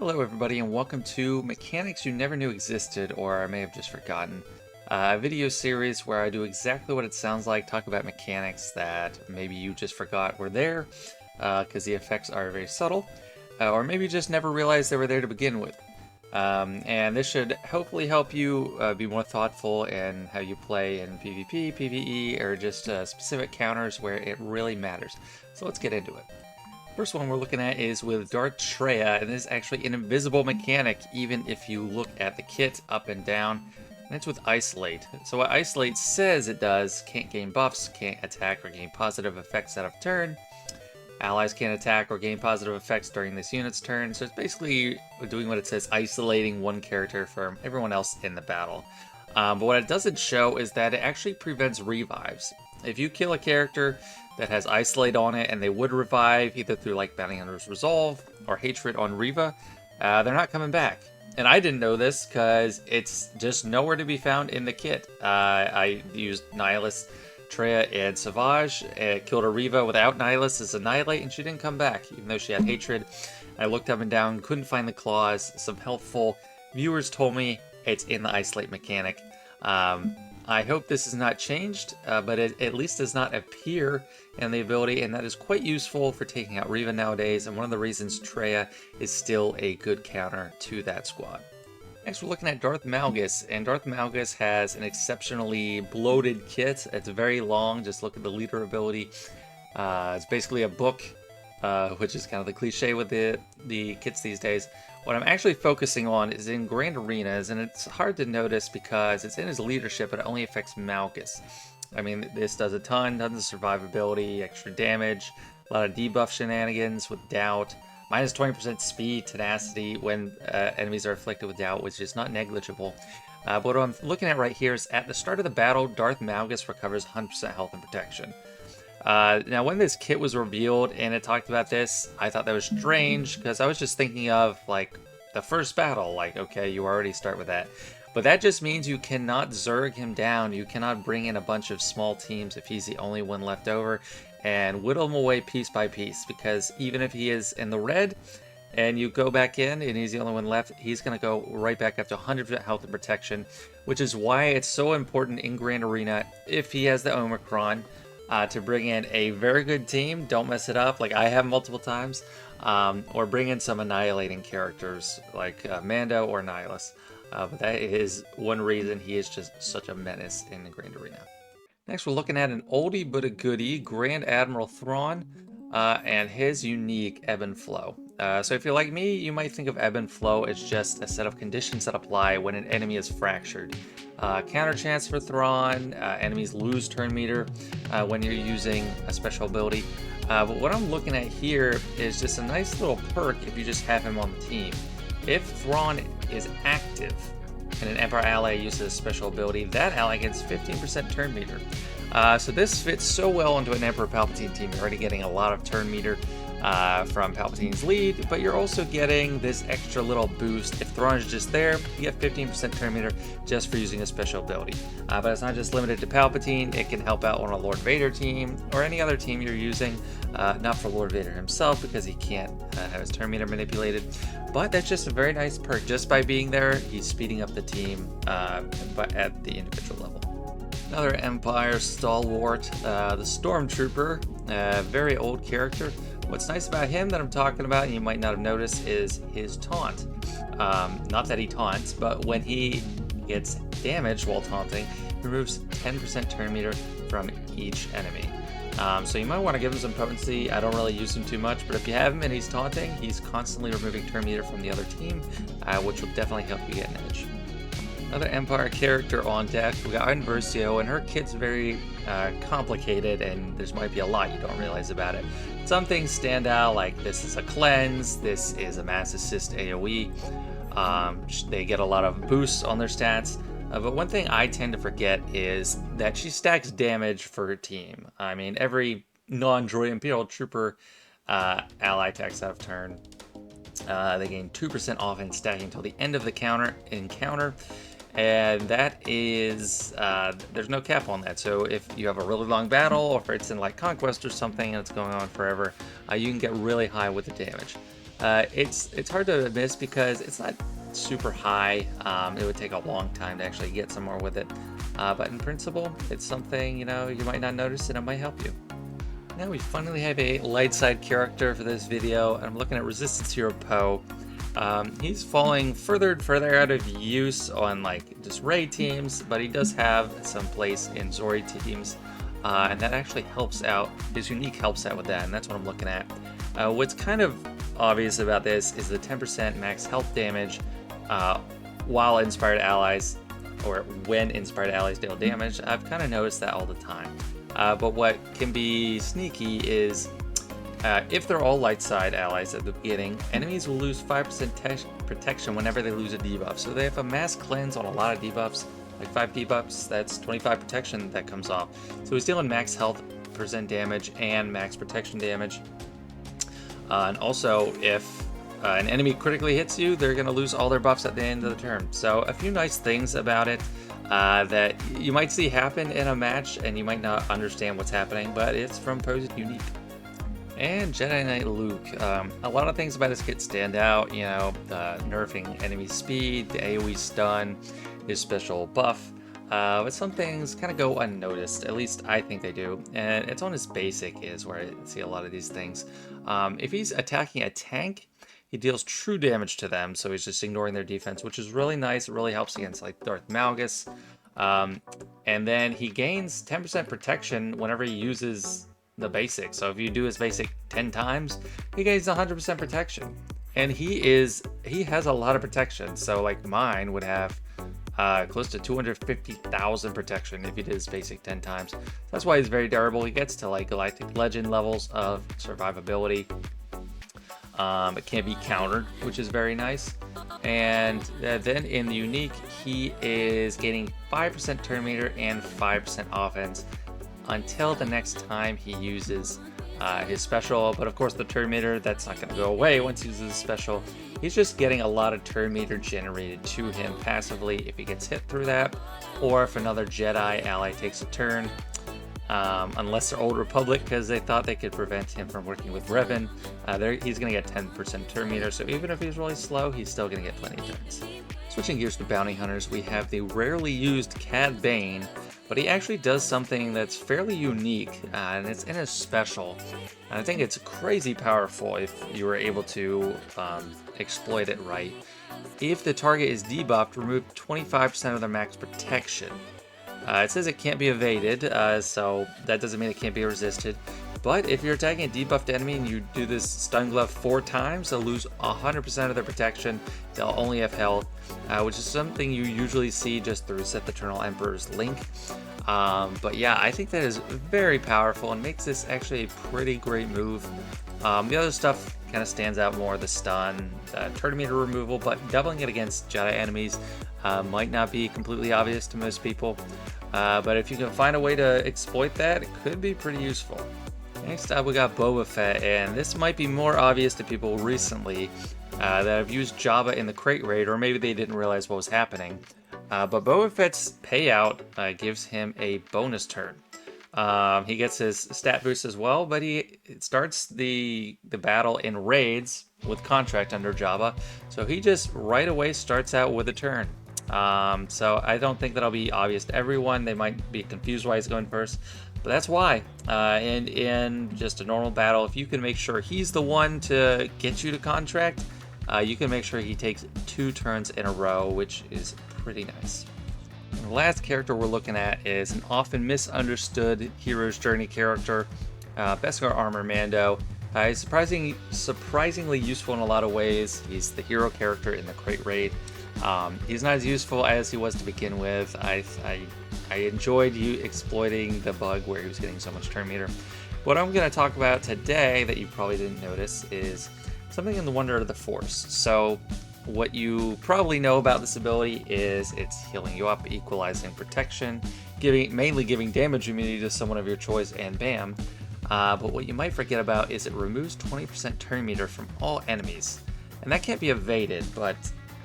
Hello everybody and welcome to Mechanics You Never Knew Existed or may have just forgotten. A video series where I do exactly what it sounds like, talk about mechanics that maybe you just forgot were there because the effects are very subtle, or maybe you just never realized they were there to begin with. And this should hopefully help you be more thoughtful in how you play in PvP, PvE, or just specific counters where it really matters. So let's get into it. First one we're looking at is with Darth Traya, and this is actually an invisible mechanic even if you look at the kit up and down, and it's with Isolate. So what Isolate says it does, can't gain buffs, can't attack or gain positive effects out of turn, allies can't attack or gain positive effects during this unit's turn, so it's basically doing what it says, isolating one character from everyone else in the battle. But what it doesn't show is that it actually prevents revives. If you kill a character that has Isolate on it and they would revive either through like Bounty Hunter's Resolve or Hatred on Riva, they're not coming back. And I didn't know this because it's just nowhere to be found in the kit. I used Nihilus, Traya, and Savage, killed a Riva without Nihilus as Annihilate, and she didn't come back even though she had Hatred. I looked up and down, couldn't find the clause. Some helpful viewers told me it's in the Isolate mechanic. I hope this is not changed, but it at least does not appear in the ability, and that is quite useful for taking out Riva nowadays, and one of the reasons Traya is still a good counter to that squad. Next we're looking at Darth Malgus, and Darth Malgus has an exceptionally bloated kit. It's very long, just look at the leader ability. It's basically a book, which is kind of the cliche with the kits these days. What I'm actually focusing on is in Grand Arenas, and it's hard to notice because it's in his leadership, but it only affects Malgus. I mean, this does a tons of survivability, extra damage, a lot of debuff shenanigans with doubt, minus 20% speed, tenacity when enemies are afflicted with doubt, which is not negligible. But what I'm looking at right here is at the start of the battle, Darth Malgus recovers 100% health and protection. Now, when this kit was revealed and it talked about this, I thought that was strange because I was just thinking of like the first battle, like, okay, you already start with that. But that just means you cannot Zerg him down. You cannot bring in a bunch of small teams if he's the only one left over and whittle him away piece by piece, because even if he is in the red and you go back in and he's the only one left, he's going to go right back up to 100% health and protection, which is why it's so important in Grand Arena if he has the Omicron. To bring in a very good team, don't mess it up like I have multiple times, or bring in some annihilating characters like Mando or Nihilus. But that is one reason he is just such a menace in the Grand Arena. Next we're looking at an oldie but a goodie, Grand Admiral Thrawn, and his unique Ebb and Flow. So if you're like me, you might think of Ebb and Flow as just a set of conditions that apply when an enemy is fractured. Counter chance for Thrawn, enemies lose turn meter when you're using a special ability. But what I'm looking at here is just a nice little perk if you just have him on the team. If Thrawn is active and an Emperor ally uses a special ability, that ally gets 15% turn meter. So this fits so well into an Emperor Palpatine team. You're already getting a lot of turn meter from Palpatine's lead, but you're also getting this extra little boost. If Thrawn is just there, you get 15% turn meter just for using a special ability. But it's not just limited to Palpatine, it can help out on a Lord Vader team or any other team you're using. Not for Lord Vader himself because he can't have his turn meter manipulated, but that's just a very nice perk. Just by being there, he's speeding up the team but at the individual level. Another Empire stalwart, the Stormtrooper, very old character. What's nice about him that I'm talking about, and you might not have noticed, is his taunt. Not that he taunts, but when he gets damaged while taunting, he removes 10% turn meter from each enemy. So you might want to give him some potency. I don't really use him too much, but if you have him and he's taunting, he's constantly removing turn meter from the other team, which will definitely help you get an edge. Another Empire character on deck, we got Versio, and her kit's very complicated, and there might be a lot you don't realize about it. Some things stand out, like this is a cleanse, this is a mass assist AoE. They get a lot of boosts on their stats. But one thing I tend to forget is that she stacks damage for her team. I mean, every non-droid Imperial Trooper ally attacks out of turn. They gain 2% off and stacking until the end of the encounter. And that is, there's no cap on that. So if you have a really long battle, or if it's in like Conquest or something and it's going on forever, you can get really high with the damage. It's hard to miss because it's not super high. It would take a long time to actually get somewhere with it. But in principle, it's something, you know, you might not notice and it might help you. Now we finally have a light side character for this video, and I'm looking at Resistance Hero Poe. He's falling further and further out of use on like just raid teams, but he does have some place in Zori teams, and that actually helps out. His unique helps out with that, and that's what I'm looking at. What's kind of obvious about this is the 10% max health damage while inspired allies, or when inspired allies deal damage. I've kind of noticed that all the time. But what can be sneaky is if they're all light side allies at the beginning, enemies will lose 5% protection whenever they lose a debuff. So they have a mass cleanse on a lot of debuffs, like 5 debuffs, that's 25 protection that comes off. So he's dealing max health percent damage and max protection damage. And also, if an enemy critically hits you, they're going to lose all their buffs at the end of the turn. So a few nice things about it that you might see happen in a match, and you might not understand what's happening, but it's from Poe's unique. And Jedi Knight Luke. A lot of things about this kit stand out, you know, the nerfing enemy speed, the AoE stun, his special buff. But some things kind of go unnoticed, at least I think they do. And it's on his basic is where I see a lot of these things. If he's attacking a tank, he deals true damage to them, so he's just ignoring their defense, which is really nice. It really helps against like Darth Malgus. And then he gains 10% protection whenever he uses the basic. So if you do his basic 10 times, he gains 100% protection. And he has a lot of protection. So like mine would have close to 250,000 protection if he did his basic 10 times. That's why he's very durable. He gets to like Galactic Legend levels of survivability. It can't be countered, which is very nice. And then in the unique, he is gaining 5% turn meter and 5% offense until the next time he uses his special. But of course, the turn meter, that's not going to go away once he uses his special. He's just getting a lot of turn meter generated to him passively if he gets hit through that, or if another Jedi ally takes a turn. Unless they're Old Republic, because they thought they could prevent him from working with Revan. He's going to get 10% turn meter, so even if he's really slow, he's still going to get plenty of turns. Switching gears to bounty hunters, we have the rarely used Cad Bane, but he actually does something that's fairly unique, and it's in his special. And I think it's crazy powerful if you were able to exploit it right. If the target is debuffed, remove 25% of their max protection. It says it can't be evaded, so that doesn't mean it can't be resisted. But if you're attacking a debuffed enemy and you do this stun glove 4 times, they'll lose 100% of their protection. They'll only have health, which is something you usually see just to reset the Eternal Emperor's Link. But yeah, I think that is very powerful and makes this actually a pretty great move. The other stuff kind of stands out more, the stun, turn meter removal, but doubling it against Jedi enemies might not be completely obvious to most people. But if you can find a way to exploit that, it could be pretty useful. Next up, we got Boba Fett, and this might be more obvious to people recently that have used Jabba in the crate raid, or maybe they didn't realize what was happening. But Boba Fett's payout gives him a bonus turn. He gets his stat boost as well, but he starts the battle in raids with contract under Jabba, so he just right away starts out with a turn. So I don't think that'll be obvious to everyone. They might be confused why he's going first, but that's why. And in just a normal battle, if you can make sure he's the one to get you to contract, you can make sure he takes 2 turns in a row, which is pretty nice. And the last character we're looking at is an often misunderstood hero's journey character, Beskar Armor Mando. He's surprisingly useful in a lot of ways. He's the hero character in the crate raid. He's not as useful as he was to begin with. I enjoyed you exploiting the bug where he was getting so much turn meter. What I'm going to talk about today that you probably didn't notice is something in the Wonder of the Force. So what you probably know about this ability is it's healing you up, equalizing protection, mainly giving damage immunity to someone of your choice, and bam. But what you might forget about is it removes 20% turn meter from all enemies. And that can't be evaded, but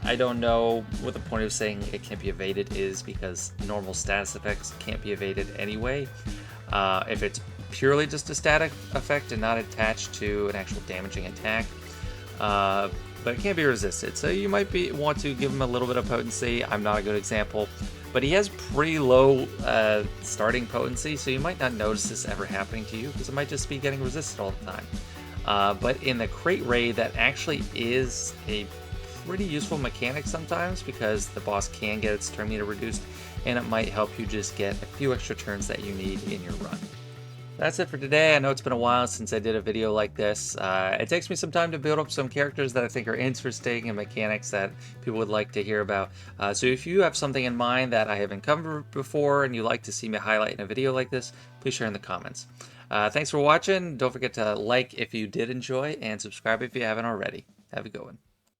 I don't know what the point of saying it can't be evaded is, because normal status effects can't be evaded anyway. If it's purely just a static effect and not attached to an actual damaging attack. but it can't be resisted. So you might want to give him a little bit of potency. I'm not a good example, but he has pretty low starting potency, so you might not notice this ever happening to you because it might just be getting resisted all the time. But in the crate raid, that actually is a pretty useful mechanic sometimes because the boss can get its turn meter reduced, and it might help you just get a few extra turns that you need in your run. That's it for today. I know it's been a while since I did a video like this. It takes me some time to build up some characters that I think are interesting and mechanics that people would like to hear about. So if you have something in mind that I haven't covered before and you'd like to see me highlight in a video like this, please share in the comments. Thanks for watching. Don't forget to like if you did enjoy and subscribe if you haven't already. Have a good one.